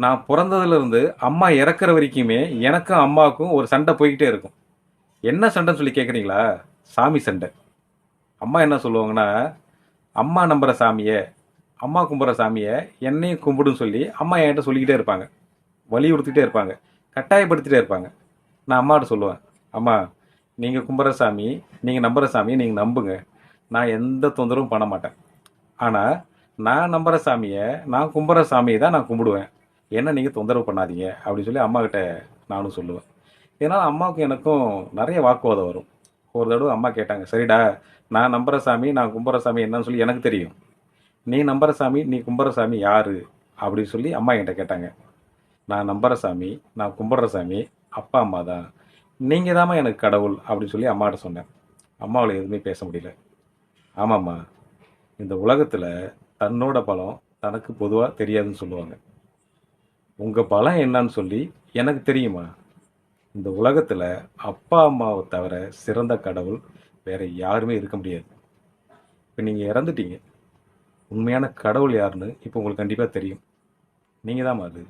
நான் பிறந்ததுலேருந்து அம்மா இறக்குற வரைக்குமே எனக்கும் அம்மாவுக்கும் ஒரு சண்டை போய்கிட்டே இருக்கும். என்ன சண்டைன்னு சொல்லி கேட்குறீங்களா? சாமி சண்டை. அம்மா என்ன சொல்லுவாங்கன்னா, அம்மா நம்புற சாமியை, அம்மா கும்பிட்ற சாமியை என்னையும் கும்பிடுன்னு சொல்லி அம்மா என்கிட்ட சொல்லிக்கிட்டே இருப்பாங்க. வலியுறுத்திட்டே இருப்பாங்க. கட்டாயப்படுத்திட்டே இருப்பாங்க. நான் அம்மாட்ட சொல்லுவேன், அம்மா நீங்கள் கும்பிட்ற சாமி, நீங்கள் நம்புகிற சாமியை நீங்கள் நம்புங்க. நான் எந்த தொந்தரவும் பண்ண மாட்டேன். ஆனால் நான் நம்புகிற சாமியை, நான் கும்பிட்ற சாமியை தான் நான் கும்பிடுவேன். என்ன நீங்கள் தொந்தரவு பண்ணாதீங்க அப்படின்னு சொல்லி அம்மாக்கிட்ட நானும் சொல்லுவேன். இதனால் அம்மாவுக்கும் எனக்கும் நிறைய வாக்குவாதம் வரும். ஒரு தடவை அம்மா கேட்டாங்க, சரிடா, நான் நம்புகிற சாமி, நான் கும்பிட்ற சாமி என்னன்னு சொல்லி எனக்கு தெரியும். நீ நம்புகிற சாமி, நீ கும்பிட்ற சாமி யாரு அப்படின்னு சொல்லி அம்மா என்கிட்ட கேட்டாங்க. நான் நம்புகிற சாமி, நான் கும்பிட்ற சாமி அப்பா அம்மா தான். நீங்கள் தாம்மா எனக்கு கடவுள் அப்படின்னு சொல்லி அம்மாட்ட சொன்னேன். அம்மாவால் எதுவுமே பேச முடியல. ஆமாம்மா, இந்த உலகத்தில் தன்னோட பலம் தனக்கு பொதுவாக தெரியாதுன்னு சொல்லுவாங்க. உங்கள் பலம் என்னன்னு சொல்லி எனக்கு தெரியுமா? இந்த உலகத்தில் அப்பா அம்மாவை தவிர சிறந்த கடவுள் வேற யாருமே இருக்க முடியாது. இப்போ நீங்கள் இறந்துட்டீங்க. உண்மையான கடவுள் யாருன்னு இப்போ உங்களுக்கு கண்டிப்பாக தெரியும். நீங்கள் தான் அது.